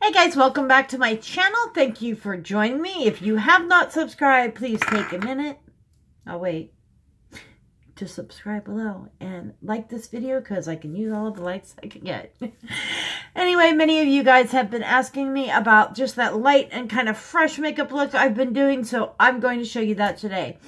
Hey guys, welcome back to my channel. Thank you for joining me. If you have not subscribed, please take a minute. I'll wait to subscribe below and like this video because I can use all of the likes I can get. Anyway, many of you guys have been asking me about just that light and kind of fresh makeup look I've been doing, so I'm going to show you that today.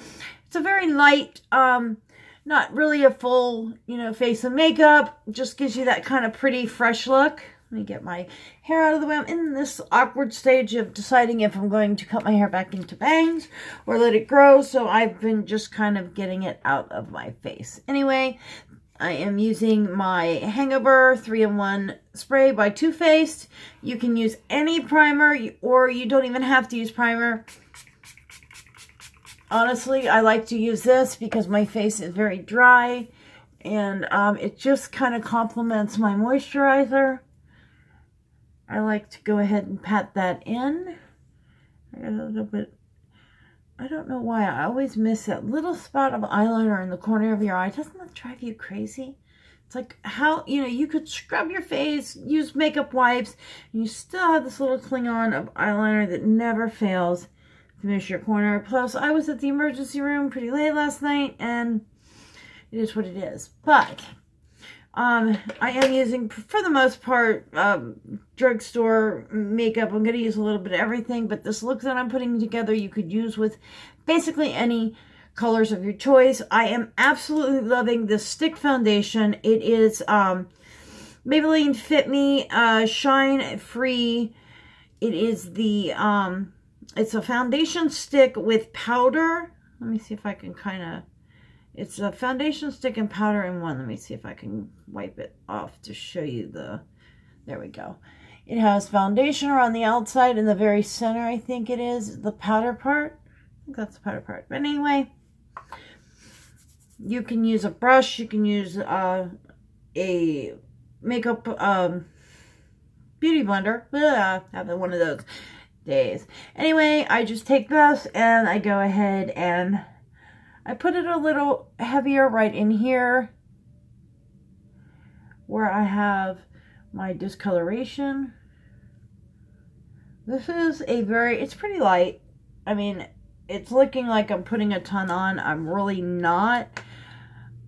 It's a very light, not really a full, face of makeup. Just gives you that kind of pretty fresh look. Let me get my hair out of the way. I'm in this awkward stage of deciding if I'm going to cut my hair back into bangs or let it grow. So I've been just kind of getting it out of my face. Anyway, I am using my Hangover 3-in-1 spray by Too Faced. You can use any primer or you don't even have to use primer. Honestly, I like to use this because my face is very dry and it just kind of complements my moisturizer. I like to go ahead and pat that in. I got a little bit, I don't know why, I always miss that little spot of eyeliner in the corner of your eye. Doesn't that drive you crazy? It's like how, you could scrub your face, use makeup wipes, and you still have this little cling on of eyeliner that never fails to miss your corner. Plus, I was at the emergency room pretty late last night, and it is what it is. But I am using, for the most part, drugstore makeup. I'm going to use a little bit of everything, but this look that I'm putting together you could use with basically any colors of your choice. I am absolutely loving this stick foundation. It is Maybelline Fit Me Shine Free. It is the, it's a foundation stick with powder. Let me see if I can kind of... It's a foundation stick and powder in one. Let me see if I can wipe it off to show you the... There we go. It has foundation around the outside in the very center, I think it is. The powder part. I think that's the powder part. But anyway, you can use a brush. You can use a makeup beauty blender. Having one of those days. Anyway, I just take this and I go ahead and I put it a little heavier right in here where I have my discoloration. This is it's pretty light. I mean, it's looking like I'm putting a ton on. I'm really not.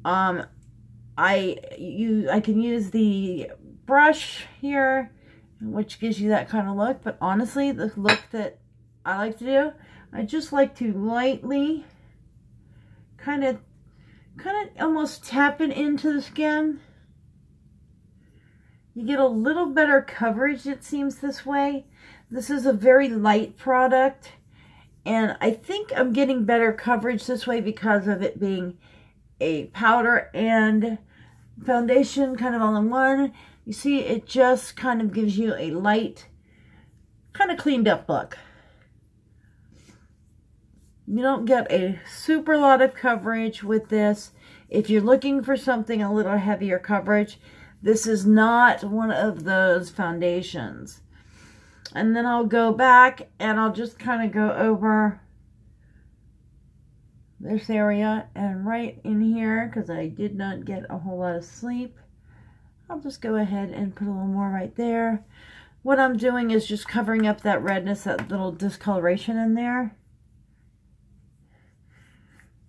I can use the brush here, which gives you that kind of look. But honestly, the look that I like to do, I just like to lightly kind of almost tap it into the skin. You get a little better coverage, it seems, this way. This is a very light product, and I think I'm getting better coverage this way because of it being a powder and foundation kind of all in one. You see, it just kind of gives you a light, kind of cleaned up look. You don't get a super lot of coverage with this. If you're looking for something a little heavier coverage, this is not one of those foundations. And then I'll go back and I'll just kind of go over this area and right in here, because I did not get a whole lot of sleep. I'll just go ahead and put a little more right there. What I'm doing is just covering up that redness, that little discoloration in there,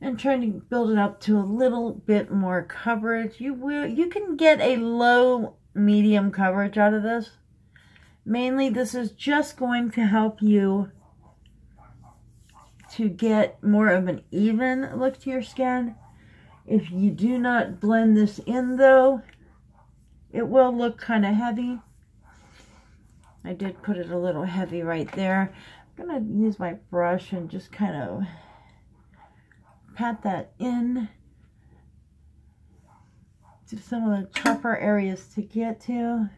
and trying to build it up to a little bit more coverage. You can get a low medium coverage out of this. Mainly, this is just going to help you to get more of an even look to your skin. If you do not blend this in, though, it will look kind of heavy. I did put it a little heavy right there. I'm going to use my brush and just kind of pat that in to some of the tougher areas to get to.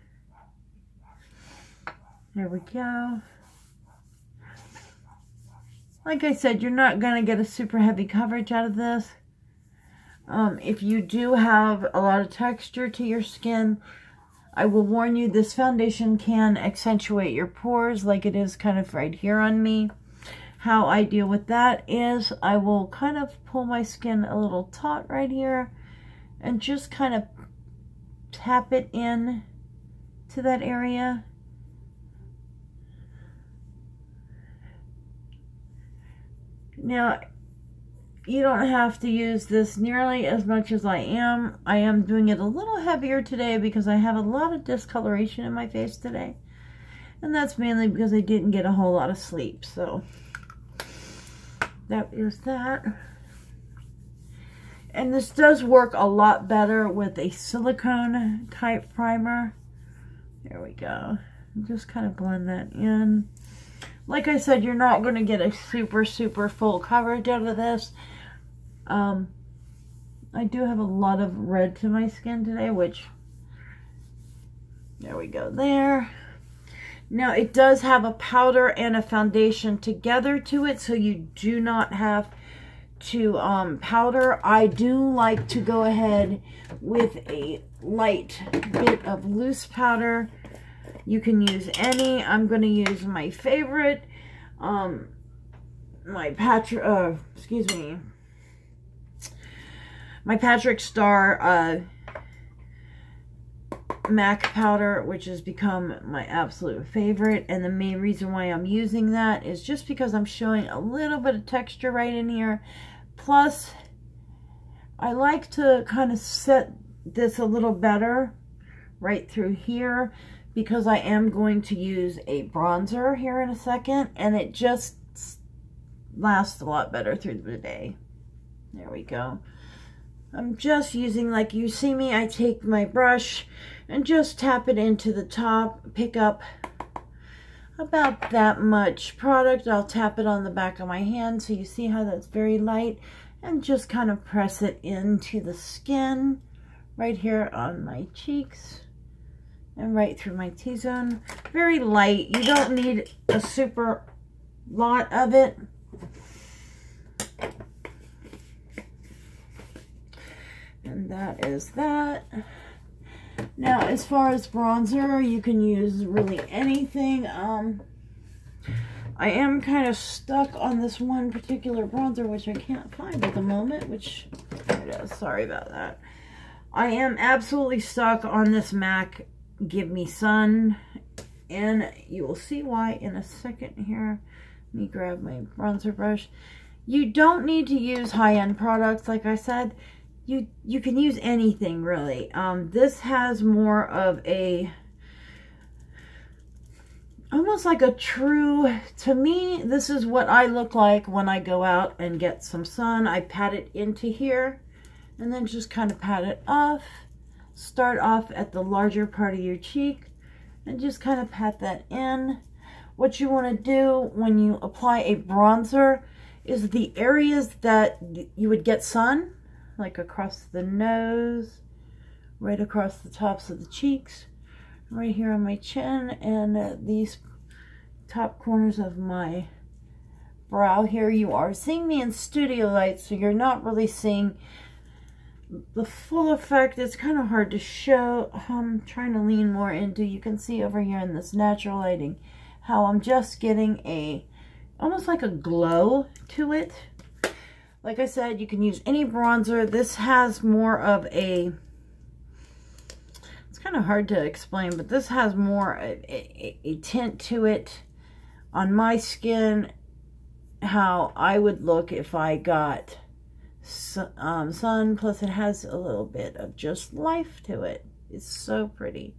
There we go. Like I said, you're not going to get a super heavy coverage out of this. If you do have a lot of texture to your skin, I will warn you, this foundation can accentuate your pores like it is kind of right here on me. How I deal with that is I will kind of pull my skin a little taut right here and just kind of tap it in to that area Now, you don't have to use this nearly as much as I am. I am doing it a little heavier today because I have a lot of discoloration in my face today. And that's mainly because I didn't get a whole lot of sleep. So, that is that. And this does work a lot better with a silicone type primer. There we go. Just kind of blend that in. Like I said, you're not going to get a super full coverage out of this. I do have a lot of red to my skin today, which, there we go there. Now, it does have a powder and a foundation together to it, so you do not have to powder. I do like to go ahead with a light bit of loose powder. You can use any. I'm going to use my favorite, my Patrick Star MAC powder, which has become my absolute favorite. And the main reason why I'm using that is just because I'm showing a little bit of texture right in here. Plus, I like to kind of set this a little better right through here, because I am going to use a bronzer here in a second, and it just lasts a lot better through the day. There we go. I'm just using, like you see me, I take my brush and just tap it into the top, pick up about that much product. I'll tap it on the back of my hand so you see how that's very light, and just kind of press it into the skin right here on my cheeks. And right through my T-zone. Very light. You don't need a super lot of it. And that is that. Now, as far as bronzer, you can use really anything. I am kind of stuck on this one particular bronzer, which I can't find at the moment, which, there it is. Sorry about that. I am absolutely stuck on this MAC Give Me Sun, and you will see why in a second here. Let me grab my bronzer brush. You don't need to use high-end products, like I said. You can use anything, really. This has more of a, almost like a true, to me, this is what I look like when I go out and get some sun. I pat it into here, and then just kind of pat it off. Start off at the larger part of your cheek and just kind of pat that in. What you want to do when you apply a bronzer is the areas that you would get sun, like across the nose, right across the tops of the cheeks, right here on my chin, and these top corners of my brow here. You are seeing me in studio light, so you're not really seeing the full effect. Is kind of hard to show. I'm trying to lean more into, you can see over here in this natural lighting, how I'm just getting a, almost like a glow to it. Like I said, you can use any bronzer. This has more of a, it's kind of hard to explain, but this has more a tint to it on my skin, how I would look if I got sun, plus it has a little bit of just life to it. It's so pretty.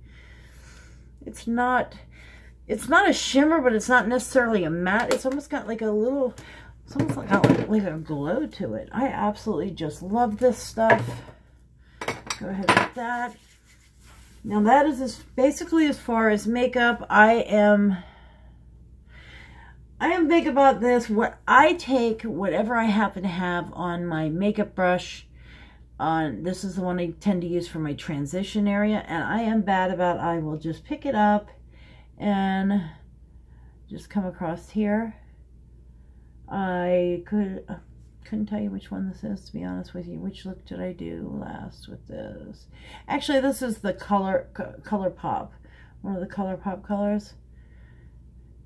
It's not a shimmer, but it's not necessarily a matte. It's almost got like a little, it's almost like a glow to it. I absolutely just love this stuff. Go ahead with that. Now that is basically as far as makeup. I am big about this. What I take, whatever I happen to have on my makeup brush, this is the one I tend to use for my transition area, and I am bad about, I will just pick it up and just come across here. I couldn't tell you which one this is, to be honest with you. Which look did I do last with this? Actually, this is the Color Pop, one of the Color Pop colors.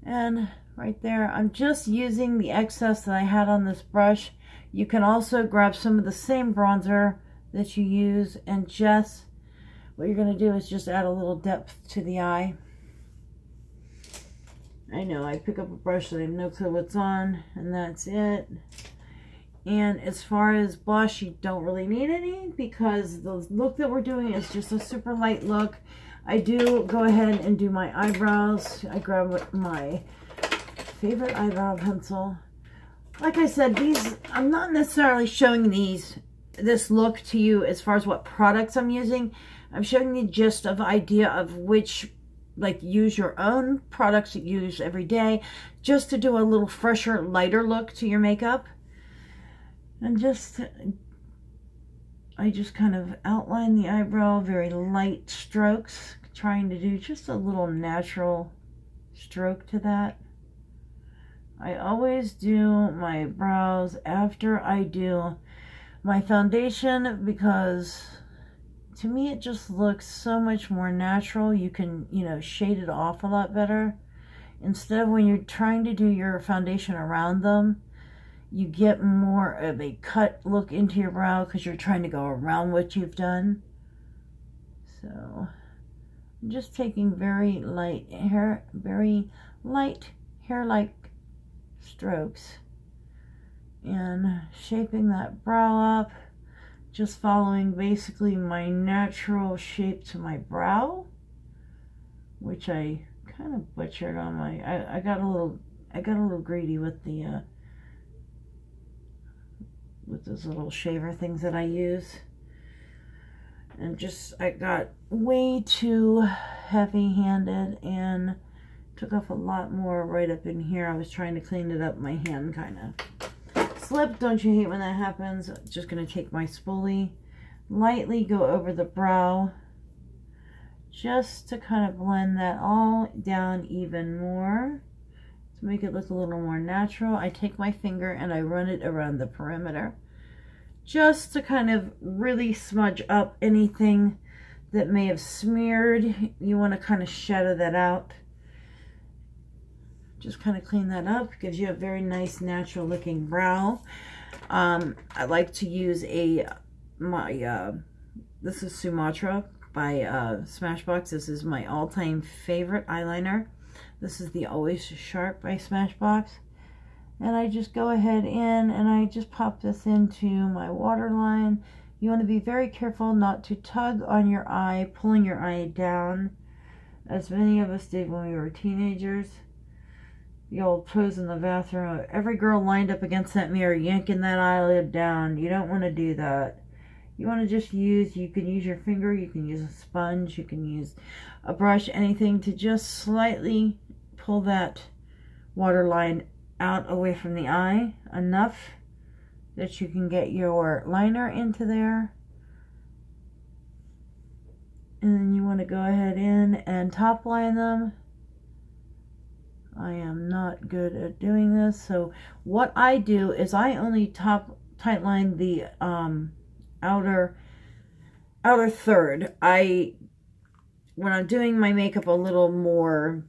And right there, I'm just using the excess that I had on this brush. You can also grab some of the same bronzer that you use, and just, what you're going to do is just add a little depth to the eye. I know, I pick up a brush that I have no clue what's on, and that's it. And as far as blush, you don't really need any because the look that we're doing is just a super light look. I do go ahead and do my eyebrows. I grab my favorite eyebrow pencil. Like I said, these, I'm not necessarily showing this look to you as far as what products I'm using. I'm showing you just an idea of which, like, use your own products that you use every day just to do a little fresher, lighter look to your makeup. And I just kind of outline the eyebrow, very light strokes, trying to do just a little natural stroke to that. I always do my brows after I do my foundation because to me it just looks so much more natural. You can, you know, shade it off a lot better. Instead of when you're trying to do your foundation around them, you get more of a cut look into your brow because you're trying to go around what you've done. So I'm just taking very light hair-like strokes and shaping that brow up, just following basically my natural shape to my brow, which I kind of butchered on my, I got a little greedy with the with those little shaver things that I use, and just I got way too heavy-handed and took off a lot more right up in here. I was trying to clean it up, my hand kind of slipped. Don't you hate when that happens? Just going to take my spoolie, lightly go over the brow just to kind of blend that all down even more to make it look a little more natural. I take my finger and I run it around the perimeter just to kind of really smudge up anything that may have smeared. You want to kind of shadow that out. Just kind of clean that up. Gives you a very nice natural looking brow. I like to use this is Sumatra by Smashbox. This is my all-time favorite eyeliner. This is the Always Sharp by Smashbox. And I just go ahead in and I just pop this into my waterline. You want to be very careful not to tug on your eye, pulling your eye down, as many of us did when we were teenagers. The old pose in the bathroom. Every girl lined up against that mirror, yanking that eyelid down. You don't want to do that. You want to just use, you can use your finger, you can use a sponge, you can use a brush, anything to just slightly pull that waterline out away from the eye, enough that you can get your liner into there. And then you want to go ahead in and top line them. I am not good at doing this, so what I do is I only tight line the outer third. When I'm doing my makeup a little more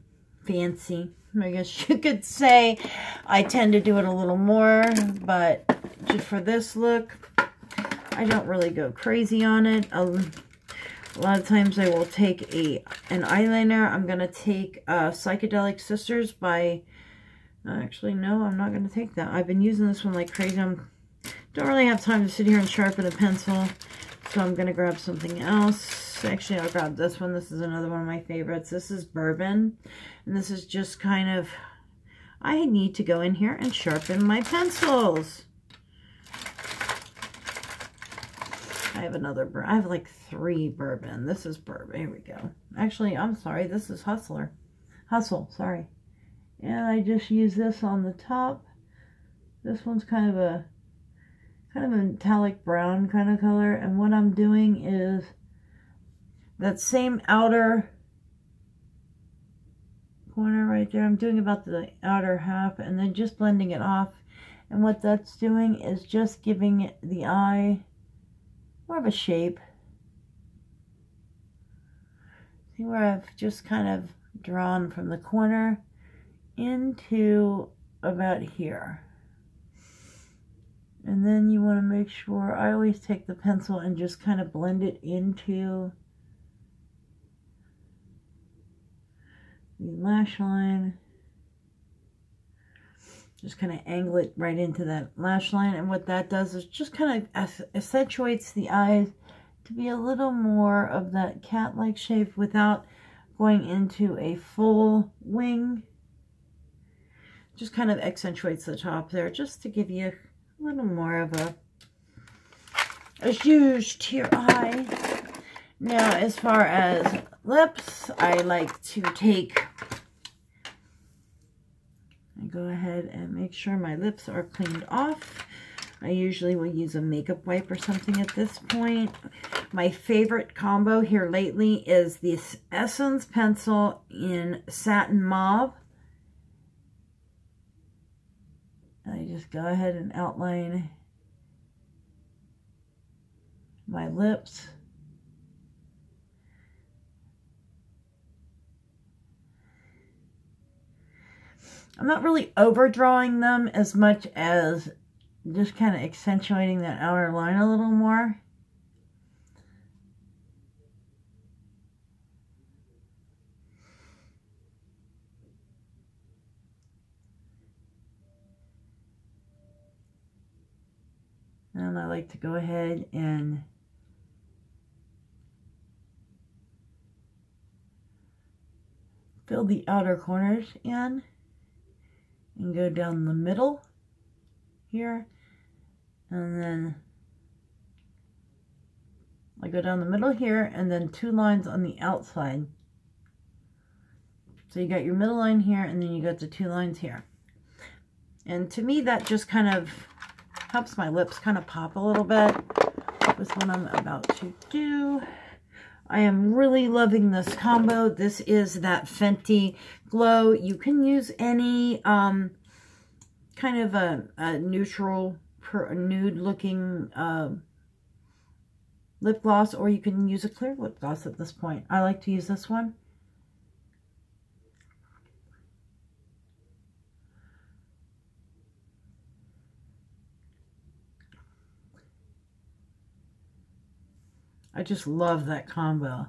fancy, I guess you could say, I tend to do it a little more, but just for this look, I don't really go crazy on it. A lot of times I will take an eyeliner. I'm going to take Psychedelic Sisters by, actually no, I'm not going to take that. I've been using this one like crazy. I don't really have time to sit here and sharpen a pencil, so I'm going to grab something else. Actually, I'll grab this one. This is another one of my favorites. This is Bourbon, and this is just kind of, I need to go in here and sharpen my pencils. I have like 3 Bourbon. This is Bourbon. Here we go. Actually, I'm sorry. This is Hustle, sorry. And I just use this on the top. This one's kind of a metallic brown kind of color. And what I'm doing is that same outer corner right there. I'm doing about the outer half and then just blending it off. And what that's doing is just giving the eye more of a shape. See where I've just kind of drawn from the corner into about here. And then you want to make sure, I always take the pencil and just kind of blend it into the lash line. Just kind of angle it right into that lash line. And what that does is just kind of accentuates the eyes to be a little more of that cat-like shape without going into a full wing. Just kind of accentuates the top there just to give you a little more of a zhuzh to your eye. Now, as far as lips, I like to go ahead and make sure my lips are cleaned off. I usually will use a makeup wipe or something at this point. My favorite combo here lately is this Essence pencil in Satin Mauve. I just go ahead and outline my lips. I'm not really overdrawing them as much as just kind of accentuating that outer line a little more. And I like to go ahead and fill the outer corners in and go down the middle here. And then I go down the middle here and then 2 lines on the outside. So you got your middle line here and then you got the 2 lines here. And to me that just kind of helps my lips kind of pop a little bit with what I'm about to do. I am really loving this combo. This is that Fenty Glow. You can use any kind of a neutral, nude looking lip gloss, or you can use a clear lip gloss at this point. I like to use this one. I just love that combo.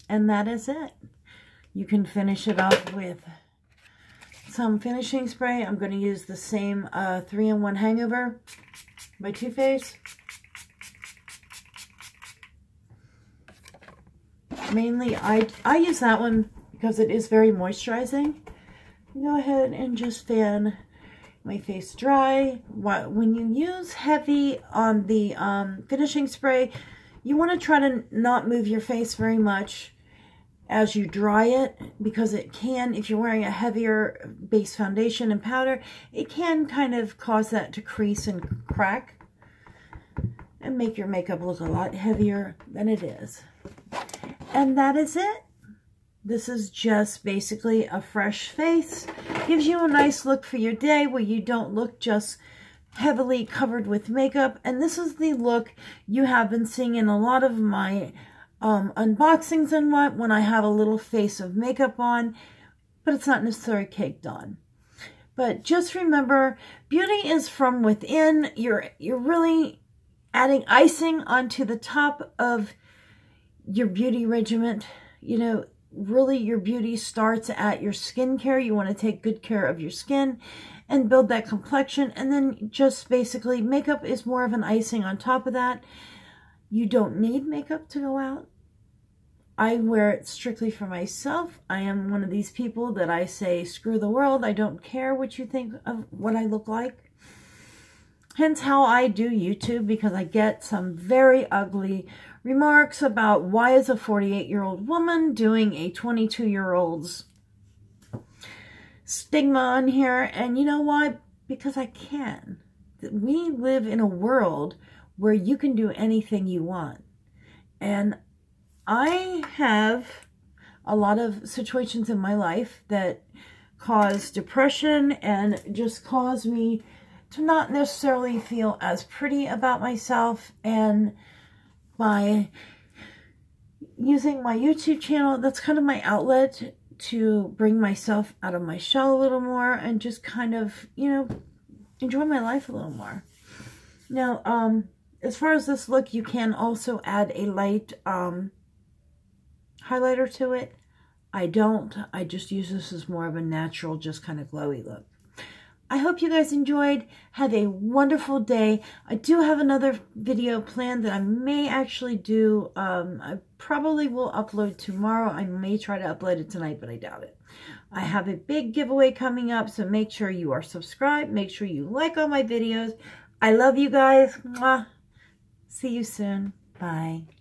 And that is it. You can finish it off with some finishing spray. I'm going to use the same 3-in-1 Hangover by Too Faced. Mainly, I use that one because it is very moisturizing. Go ahead and just fan my face dry. When you use heavy on the finishing spray, you want to try to not move your face very much as you dry it, because it can, if you're wearing a heavier base foundation and powder, it can kind of cause that to crease and crack and make your makeup look a lot heavier than it is. And that is it. This is just basically a fresh face. Gives you a nice look for your day where you don't look just heavily covered with makeup. And this is the look you have been seeing in a lot of my unboxings and when I have a little face of makeup on, but it's not necessarily caked on. But just remember, beauty is from within. You're really adding icing onto the top of your beauty regimen. You know, really your beauty starts at your skincare. You want to take good care of your skin and build that complexion. And then just basically makeup is more of an icing on top of that. You don't need makeup to go out. I wear it strictly for myself. I am one of these people that I say, screw the world. I don't care what you think of what I look like. Hence how I do YouTube, because I get some very ugly remarks about why is a 48-year-old woman doing a 22-year-old's stigma on here. And you know why? Because I can. We live in a world where you can do anything you want. And I have a lot of situations in my life that cause depression and just cause me to not necessarily feel as pretty about myself. And by using my YouTube channel, that's kind of my outlet to bring myself out of my shell a little more and just kind of, you know, enjoy my life a little more. Now, as far as this look, you can also add a light highlighter to it. I don't. I just use this as more of a natural, just kind of glowy look. I hope you guys enjoyed. Have a wonderful day. I do have another video planned that I may actually do. I probably will upload tomorrow. I may try to upload it tonight, but I doubt it. I have a big giveaway coming up, so make sure you are subscribed. Make sure you like all my videos. I love you guys. Mwah. See you soon. Bye.